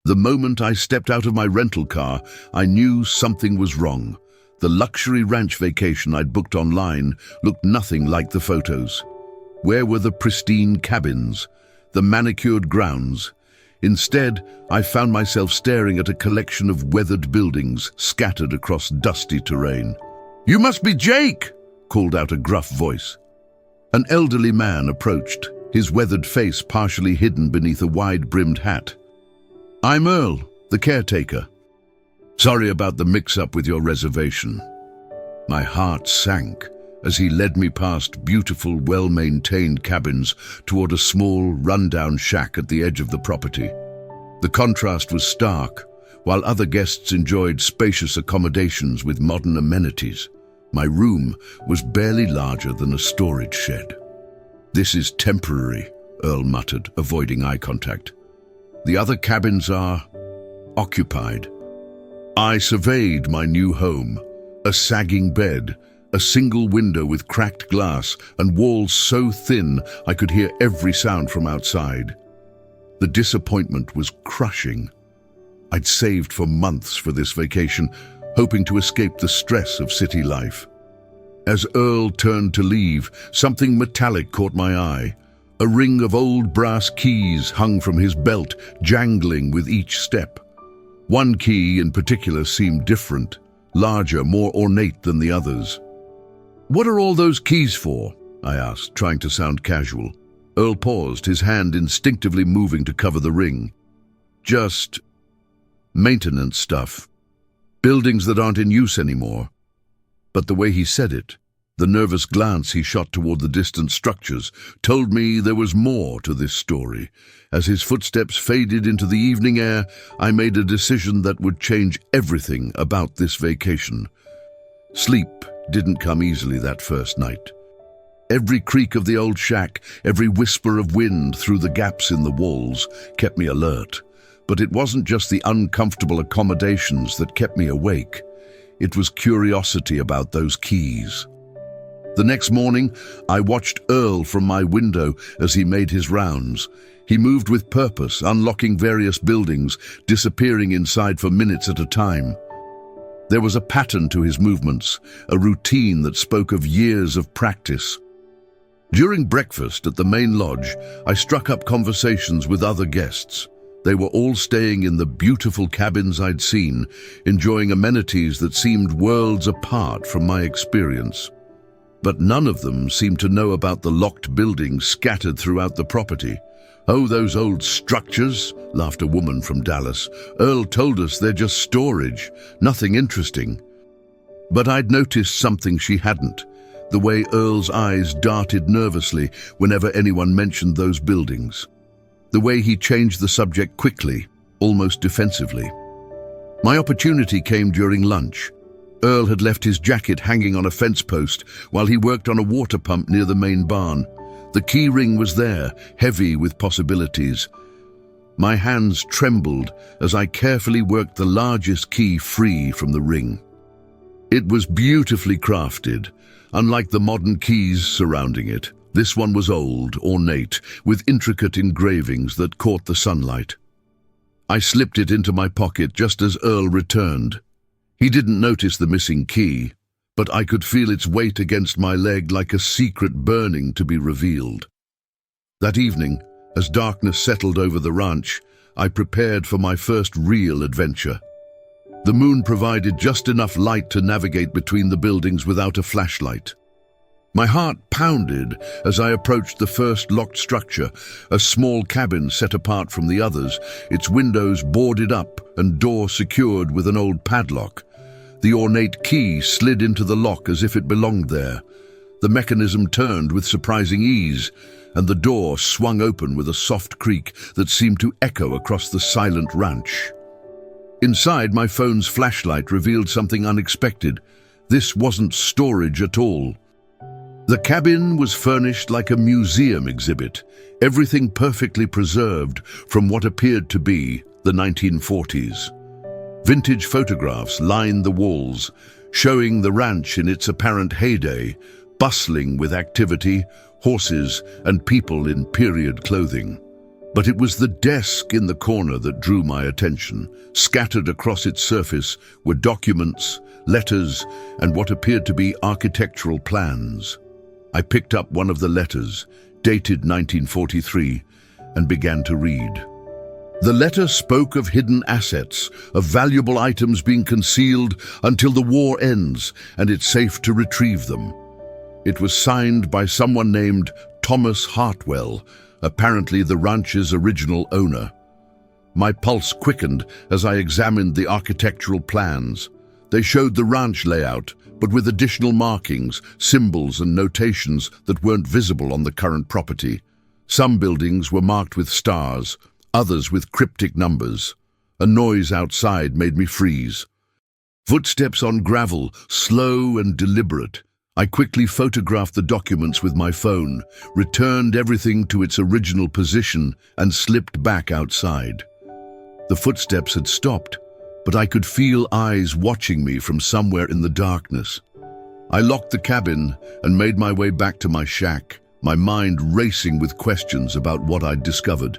The moment I stepped out of my rental car, I knew something was wrong. The luxury ranch vacation I'd booked online looked nothing like the photos. Where were the pristine cabins, the manicured grounds? Instead, I found myself staring at a collection of weathered buildings scattered across dusty terrain. "You must be Jake!" called out a gruff voice. An elderly man approached, his weathered face partially hidden beneath a wide-brimmed hat. "I'm Earl, the caretaker. Sorry about the mix-up with your reservation." My heart sank as he led me past beautiful, well-maintained cabins toward a small, run-down shack at the edge of the property. The contrast was stark. While other guests enjoyed spacious accommodations with modern amenities, my room was barely larger than a storage shed. "This is temporary," Earl muttered, avoiding eye contact. "The other cabins are occupied." I surveyed my new home, a sagging bed, a single window with cracked glass and walls so thin I could hear every sound from outside. The disappointment was crushing. I'd saved for months for this vacation, hoping to escape the stress of city life. As Earl turned to leave, something metallic caught my eye. A ring of old brass keys hung from his belt, jangling with each step. One key in particular seemed different, larger, more ornate than the others. "What are all those keys for?" I asked, trying to sound casual. Earl paused, his hand instinctively moving to cover the ring. "Just maintenance stuff. Buildings that aren't in use anymore." But the way he said it, the nervous glance he shot toward the distant structures, told me there was more to this story. As his footsteps faded into the evening air, I made a decision that would change everything about this vacation. Sleep didn't come easily that first night. Every creak of the old shack, every whisper of wind through the gaps in the walls kept me alert. But it wasn't just the uncomfortable accommodations that kept me awake. It was curiosity about those keys. The next morning, I watched Earl from my window as he made his rounds. He moved with purpose, unlocking various buildings, disappearing inside for minutes at a time. There was a pattern to his movements, a routine that spoke of years of practice. During breakfast at the main lodge, I struck up conversations with other guests. They were all staying in the beautiful cabins I'd seen, enjoying amenities that seemed worlds apart from my experience. But none of them seemed to know about the locked buildings scattered throughout the property. "Oh, those old structures," laughed a woman from Dallas. "Earl told us they're just storage, nothing interesting." But I'd noticed something she hadn't, the way Earl's eyes darted nervously whenever anyone mentioned those buildings. The way he changed the subject quickly, almost defensively. My opportunity came during lunch. Earl had left his jacket hanging on a fence post while he worked on a water pump near the main barn. The key ring was there, heavy with possibilities. My hands trembled as I carefully worked the largest key free from the ring. It was beautifully crafted. Unlike the modern keys surrounding it, this one was old, ornate, with intricate engravings that caught the sunlight. I slipped it into my pocket just as Earl returned. He didn't notice the missing key, but I could feel its weight against my leg like a secret burning to be revealed. That evening, as darkness settled over the ranch, I prepared for my first real adventure. The moon provided just enough light to navigate between the buildings without a flashlight. My heart pounded as I approached the first locked structure, a small cabin set apart from the others, its windows boarded up and door secured with an old padlock. The ornate key slid into the lock as if it belonged there. The mechanism turned with surprising ease, and the door swung open with a soft creak that seemed to echo across the silent ranch. Inside, my phone's flashlight revealed something unexpected. This wasn't storage at all. The cabin was furnished like a museum exhibit, everything perfectly preserved from what appeared to be the 1940s. Vintage photographs lined the walls, showing the ranch in its apparent heyday, bustling with activity, horses, and people in period clothing. But it was the desk in the corner that drew my attention. Scattered across its surface were documents, letters, and what appeared to be architectural plans. I picked up one of the letters, dated 1943, and began to read. The letter spoke of hidden assets, of valuable items being concealed until the war ends and it's safe to retrieve them. It was signed by someone named Thomas Hartwell, apparently the ranch's original owner. My pulse quickened as I examined the architectural plans. They showed the ranch layout, but with additional markings, symbols and notations that weren't visible on the current property. Some buildings were marked with stars, others with cryptic numbers. A noise outside made me freeze. Footsteps on gravel, slow and deliberate. I quickly photographed the documents with my phone, returned everything to its original position, and slipped back outside. The footsteps had stopped, but I could feel eyes watching me from somewhere in the darkness. I locked the cabin and made my way back to my shack, my mind racing with questions about what I'd discovered.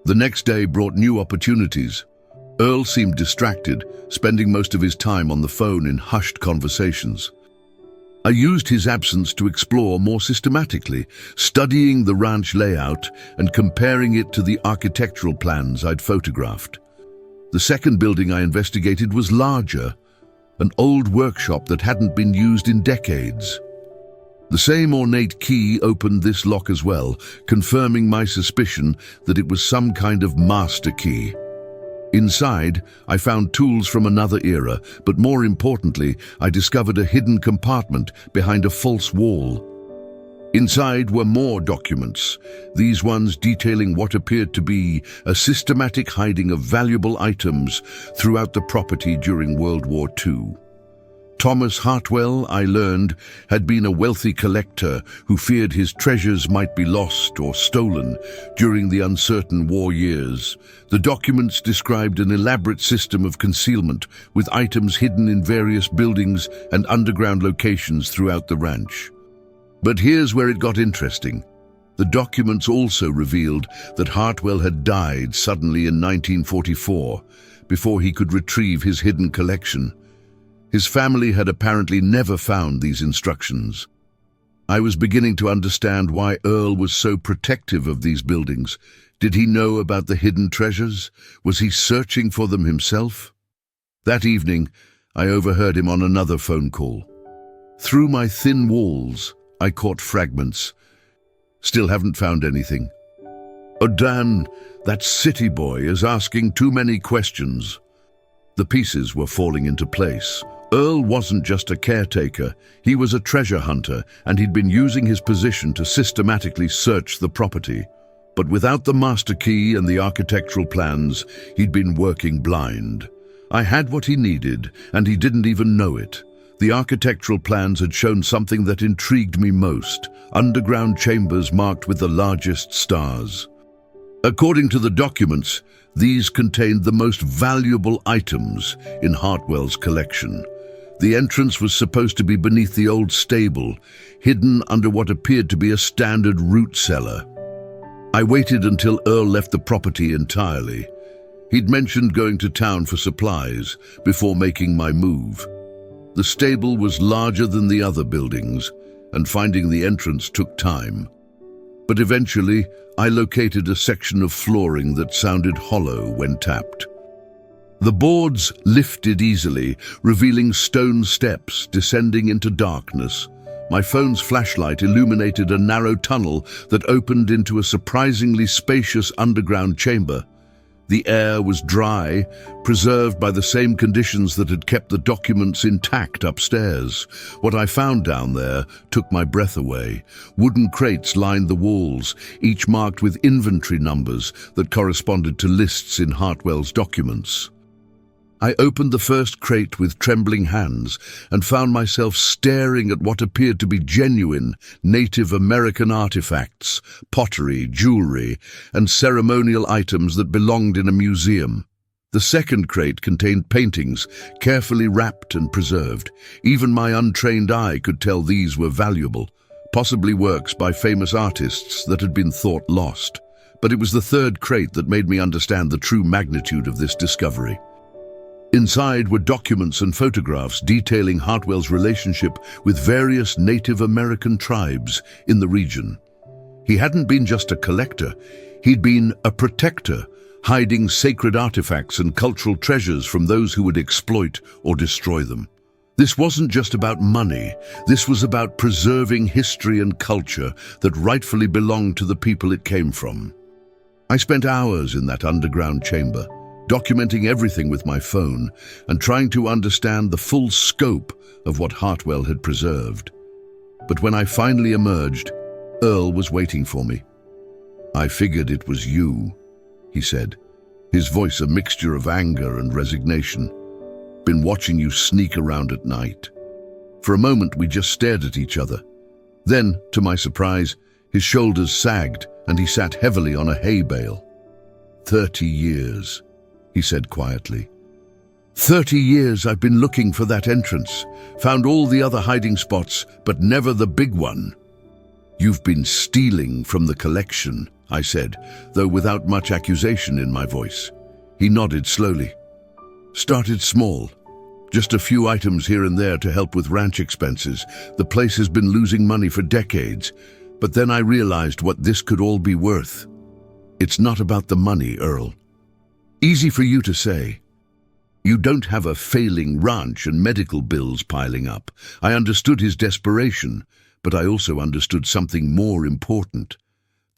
The next day brought new opportunities. Earl seemed distracted, spending most of his time on the phone in hushed conversations. I used his absence to explore more systematically, studying the ranch layout and comparing it to the architectural plans I'd photographed. The second building I investigated was larger, an old workshop that hadn't been used in decades. The same ornate key opened this lock as well, confirming my suspicion that it was some kind of master key. Inside, I found tools from another era, but more importantly, I discovered a hidden compartment behind a false wall. Inside were more documents, these ones detailing what appeared to be a systematic hiding of valuable items throughout the property during World War II. Thomas Hartwell, I learned, had been a wealthy collector who feared his treasures might be lost or stolen during the uncertain war years. The documents described an elaborate system of concealment with items hidden in various buildings and underground locations throughout the ranch. But here's where it got interesting. The documents also revealed that Hartwell had died suddenly in 1944 before he could retrieve his hidden collection. His family had apparently never found these instructions. I was beginning to understand why Earl was so protective of these buildings. Did he know about the hidden treasures? Was he searching for them himself? That evening, I overheard him on another phone call. Through my thin walls, I caught fragments. Still haven't found anything. Oh, Dan, that city boy is asking too many questions. The pieces were falling into place. Earl wasn't just a caretaker, he was a treasure hunter, and he'd been using his position to systematically search the property. But without the master key and the architectural plans, he'd been working blind. I had what he needed, and he didn't even know it. The architectural plans had shown something that intrigued me most: underground chambers marked with the largest stars. According to the documents, these contained the most valuable items in Hartwell's collection. The entrance was supposed to be beneath the old stable, hidden under what appeared to be a standard root cellar. I waited until Earl left the property entirely. He'd mentioned going to town for supplies before making my move. The stable was larger than the other buildings, and finding the entrance took time. But eventually, I located a section of flooring that sounded hollow when tapped. The boards lifted easily, revealing stone steps descending into darkness. My phone's flashlight illuminated a narrow tunnel that opened into a surprisingly spacious underground chamber. The air was dry, preserved by the same conditions that had kept the documents intact upstairs. What I found down there took my breath away. Wooden crates lined the walls, each marked with inventory numbers that corresponded to lists in Hartwell's documents. I opened the first crate with trembling hands and found myself staring at what appeared to be genuine Native American artifacts, pottery, jewelry, and ceremonial items that belonged in a museum. The second crate contained paintings, carefully wrapped and preserved. Even my untrained eye could tell these were valuable, possibly works by famous artists that had been thought lost. but it was the third crate that made me understand the true magnitude of this discovery. Inside were documents and photographs detailing Hartwell's relationship with various Native American tribes in the region. He hadn't been just a collector, he'd been a protector, hiding sacred artifacts and cultural treasures from those who would exploit or destroy them. This wasn't just about money, this was about preserving history and culture that rightfully belonged to the people it came from. I spent hours in that underground chamber, documenting everything with my phone and trying to understand the full scope of what Hartwell had preserved. But when I finally emerged, Earl was waiting for me. "I figured it was you," he said, his voice a mixture of anger and resignation. "Been watching you sneak around at night." For a moment we just stared at each other. Then, to my surprise, his shoulders sagged and he sat heavily on a hay bale. 30 years, he said quietly. 30 years I've been looking for that entrance, found all the other hiding spots, but never the big one. "You've been stealing from the collection," I said, though without much accusation in my voice. He nodded slowly. "Started small. Just a few items here and there to help with ranch expenses. The place has been losing money for decades. But then I realized what this could all be worth. It's not about the money, Earl. Easy for you to say. You don't have a failing ranch and medical bills piling up." I understood his desperation, but I also understood something more important.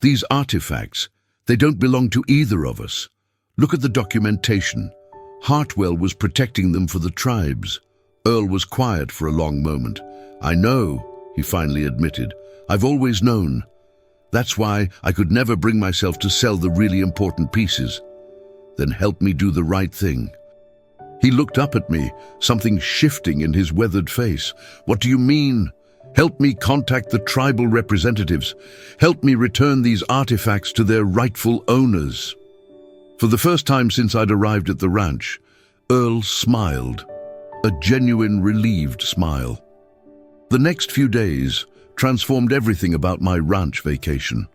These artifacts, they don't belong to either of us. Look at the documentation. Hartwell was protecting them for the tribes. Earl was quiet for a long moment. "I know," he finally admitted. "I've always known. That's why I could never bring myself to sell the really important pieces." "Then help me do the right thing." He looked up at me, something shifting in his weathered face. "What do you mean?" "Help me contact the tribal representatives. Help me return these artifacts to their rightful owners." For the first time since I'd arrived at the ranch, Earl smiled, a genuine relieved smile. The next few days transformed everything about my ranch vacation.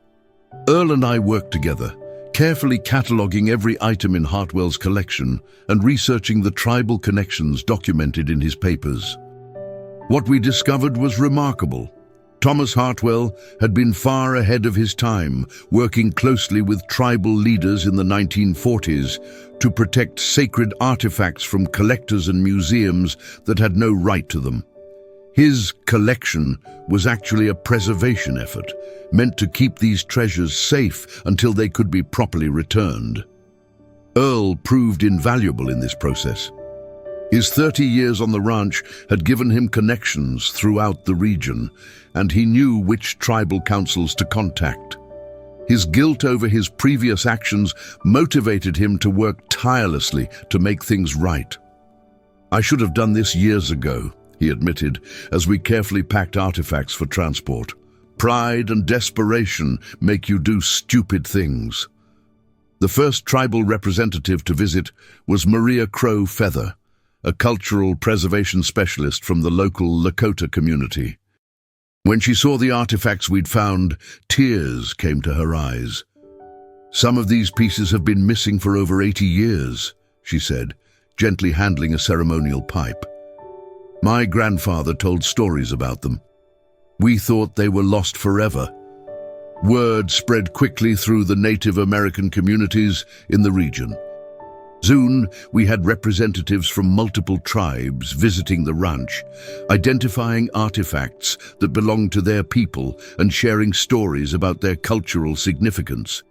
Earl and I worked together, carefully cataloging every item in Hartwell's collection and researching the tribal connections documented in his papers. What we discovered was remarkable. Thomas Hartwell had been far ahead of his time, working closely with tribal leaders in the 1940s to protect sacred artifacts from collectors and museums that had no right to them. His collection was actually a preservation effort, meant to keep these treasures safe until they could be properly returned. Earl proved invaluable in this process. His 30 years on the ranch had given him connections throughout the region, and he knew which tribal councils to contact. His guilt over his previous actions motivated him to work tirelessly to make things right. "I should have done this years ago," he admitted, as we carefully packed artifacts for transport. "Pride and desperation make you do stupid things." The first tribal representative to visit was Maria Crow Feather, a cultural preservation specialist from the local Lakota community. When she saw the artifacts we'd found, tears came to her eyes. "Some of these pieces have been missing for over 80 years, she said, gently handling a ceremonial pipe. "My grandfather told stories about them. We thought they were lost forever." Word spread quickly through the Native American communities in the region. Soon, we had representatives from multiple tribes visiting the ranch, identifying artifacts that belonged to their people and sharing stories about their cultural significance.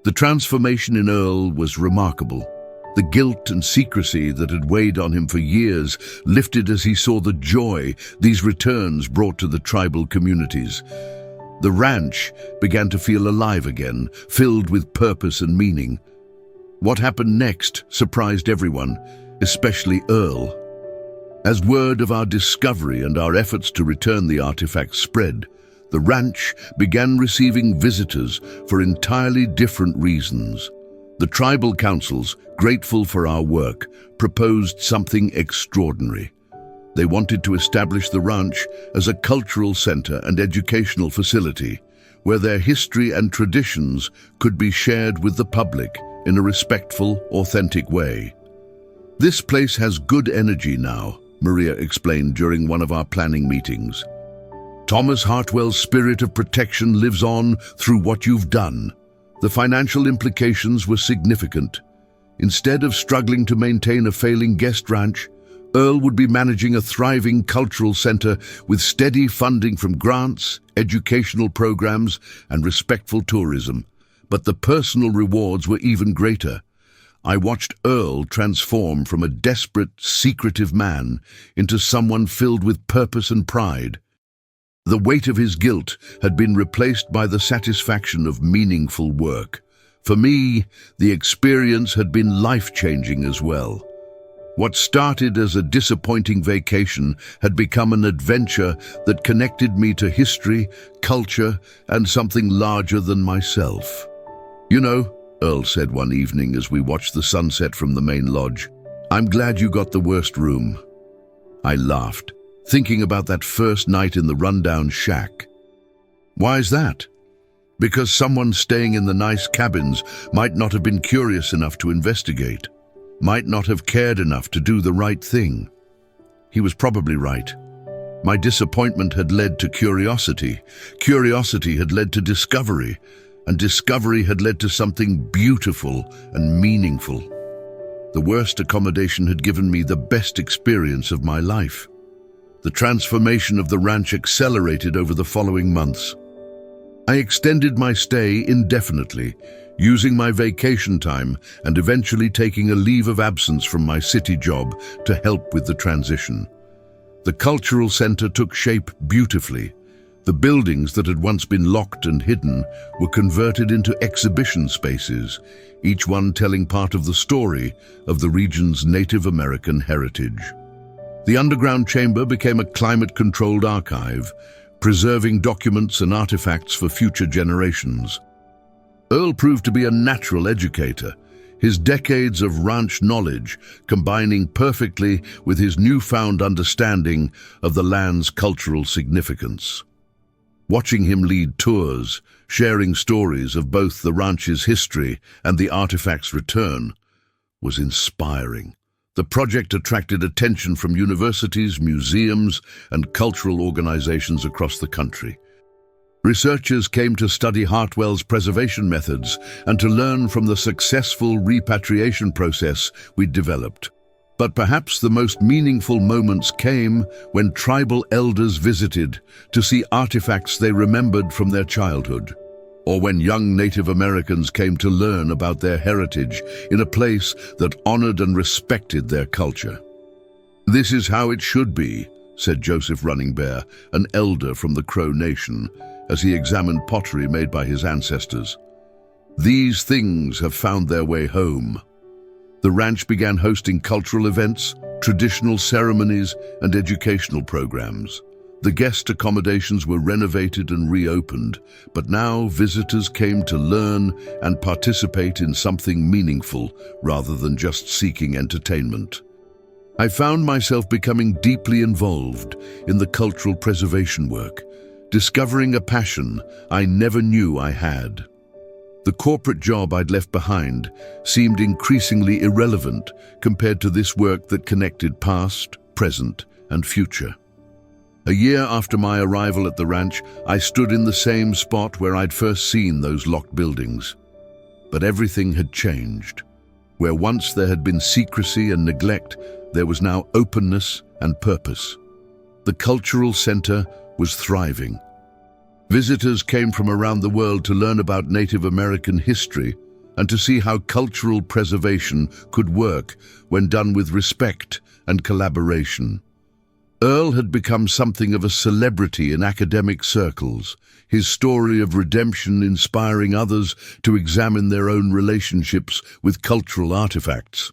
The transformation in Earl was remarkable. The guilt and secrecy that had weighed on him for years lifted as he saw the joy these returns brought to the tribal communities. The ranch began to feel alive again, filled with purpose and meaning. What happened next surprised everyone, especially Earl. As word of our discovery and our efforts to return the artifacts spread, the ranch began receiving visitors for entirely different reasons. The tribal councils, grateful for our work, proposed something extraordinary. They wanted to establish the ranch as a cultural center and educational facility, where their history and traditions could be shared with the public in a respectful, authentic way. "This place has good energy now," Maria explained during one of our planning meetings. "Thomas Hartwell's spirit of protection lives on through what you've done." The financial implications were significant. Instead of struggling to maintain a failing guest ranch, Earl would be managing a thriving cultural center with steady funding from grants, educational programs, and respectful tourism. But the personal rewards were even greater. I watched Earl transform from a desperate, secretive man into someone filled with purpose and pride. The weight of his guilt had been replaced by the satisfaction of meaningful work. For me, the experience had been life-changing as well. What started as a disappointing vacation had become an adventure that connected me to history, culture, and something larger than myself. "You know," Earl said one evening as we watched the sunset from the main lodge, "I'm glad you got the worst room." I laughed, thinking about that first night in the rundown shack. "Why is that?" "Because someone staying in the nice cabins might not have been curious enough to investigate, might not have cared enough to do the right thing." He was probably right. My disappointment had led to curiosity. Curiosity had led to discovery, and discovery had led to something beautiful and meaningful. The worst accommodation had given me the best experience of my life. The transformation of the ranch accelerated over the following months. I extended my stay indefinitely, using my vacation time and eventually taking a leave of absence from my city job to help with the transition. The cultural center took shape beautifully. The buildings that had once been locked and hidden were converted into exhibition spaces, each one telling part of the story of the region's Native American heritage. The underground chamber became a climate-controlled archive, preserving documents and artifacts for future generations. Earl proved to be a natural educator, his decades of ranch knowledge combining perfectly with his newfound understanding of the land's cultural significance. Watching him lead tours, sharing stories of both the ranch's history and the artifact's return, was inspiring. The project attracted attention from universities, museums, and cultural organizations across the country. Researchers came to study Hartwell's preservation methods and to learn from the successful repatriation process we'd developed. But perhaps the most meaningful moments came when tribal elders visited to see artifacts they remembered from their childhood, or when young Native Americans came to learn about their heritage in a place that honored and respected their culture. "This is how it should be," said Joseph Running Bear, an elder from the Crow Nation, as he examined pottery made by his ancestors. "These things have found their way home." The ranch began hosting cultural events, traditional ceremonies, and educational programs. The guest accommodations were renovated and reopened, but now visitors came to learn and participate in something meaningful rather than just seeking entertainment. I found myself becoming deeply involved in the cultural preservation work, discovering a passion I never knew I had. The corporate job I'd left behind seemed increasingly irrelevant compared to this work that connected past, present, and future. A year after my arrival at the ranch, I stood in the same spot where I'd first seen those locked buildings. But everything had changed. Where once there had been secrecy and neglect, there was now openness and purpose. The cultural center was thriving. Visitors came from around the world to learn about Native American history and to see how cultural preservation could work when done with respect and collaboration. Earl had become something of a celebrity in academic circles, his story of redemption inspiring others to examine their own relationships with cultural artifacts.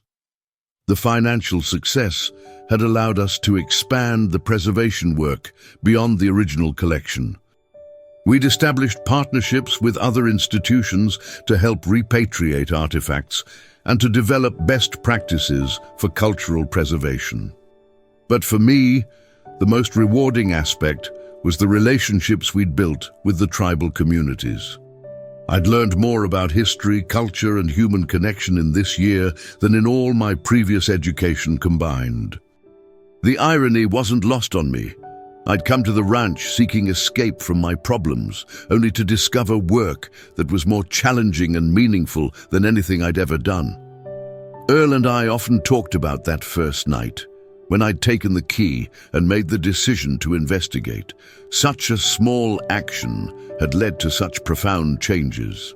The financial success had allowed us to expand the preservation work beyond the original collection. We'd established partnerships with other institutions to help repatriate artifacts and to develop best practices for cultural preservation. But for me, the most rewarding aspect was the relationships we'd built with the tribal communities. I'd learned more about history, culture, and human connection in this year than in all my previous education combined. The irony wasn't lost on me. I'd come to the ranch seeking escape from my problems, only to discover work that was more challenging and meaningful than anything I'd ever done. Earl and I often talked about that first night, when I'd taken the key and made the decision to investigate. Such a small action had led to such profound changes.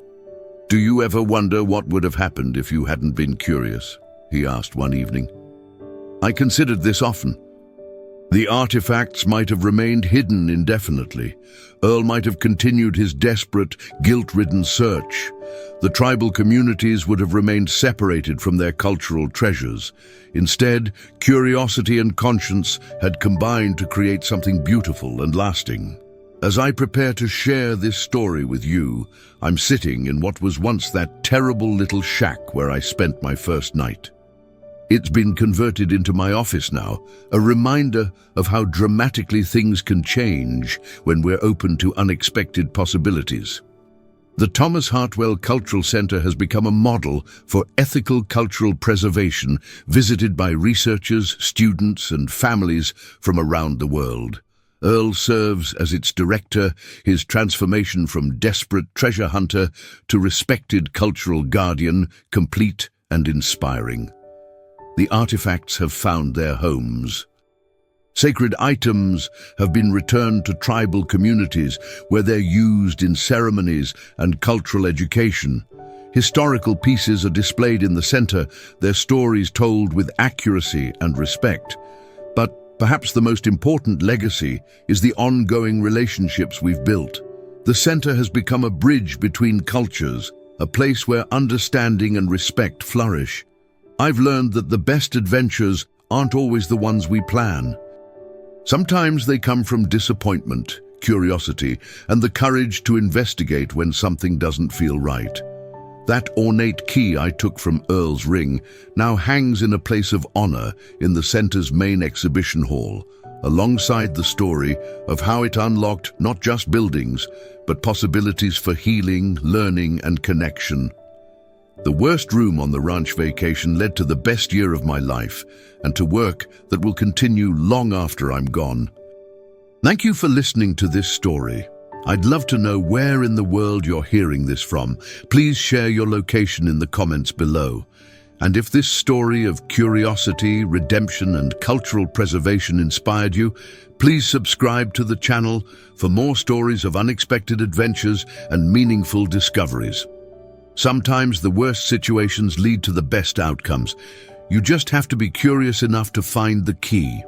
"Do you ever wonder what would have happened if you hadn't been curious?" he asked one evening. I considered this often. The artifacts might have remained hidden indefinitely. Earl might have continued his desperate, guilt-ridden search. The tribal communities would have remained separated from their cultural treasures. Instead, curiosity and conscience had combined to create something beautiful and lasting. As I prepare to share this story with you, I'm sitting in what was once that terrible little shack where I spent my first night. It's been converted into my office now, a reminder of how dramatically things can change when we're open to unexpected possibilities. The Thomas Hartwell Cultural Center has become a model for ethical cultural preservation, visited by researchers, students, and families from around the world. Earl serves as its director, his transformation from desperate treasure hunter to respected cultural guardian, complete and inspiring. The artifacts have found their homes. Sacred items have been returned to tribal communities where they're used in ceremonies and cultural education. Historical pieces are displayed in the center, their stories told with accuracy and respect. But perhaps the most important legacy is the ongoing relationships we've built. The center has become a bridge between cultures, a place where understanding and respect flourish. I've learned that the best adventures aren't always the ones we plan. Sometimes they come from disappointment, curiosity, and the courage to investigate when something doesn't feel right. That ornate key I took from Earl's ring now hangs in a place of honor in the center's main exhibition hall, alongside the story of how it unlocked not just buildings, but possibilities for healing, learning, and connection. The worst room on the ranch vacation led to the best year of my life and to work that will continue long after I'm gone. Thank you for listening to this story. I'd love to know where in the world you're hearing this from. Please share your location in the comments below. And if this story of curiosity, redemption, and cultural preservation inspired you, please subscribe to the channel for more stories of unexpected adventures and meaningful discoveries. Sometimes the worst situations lead to the best outcomes. You just have to be curious enough to find the key.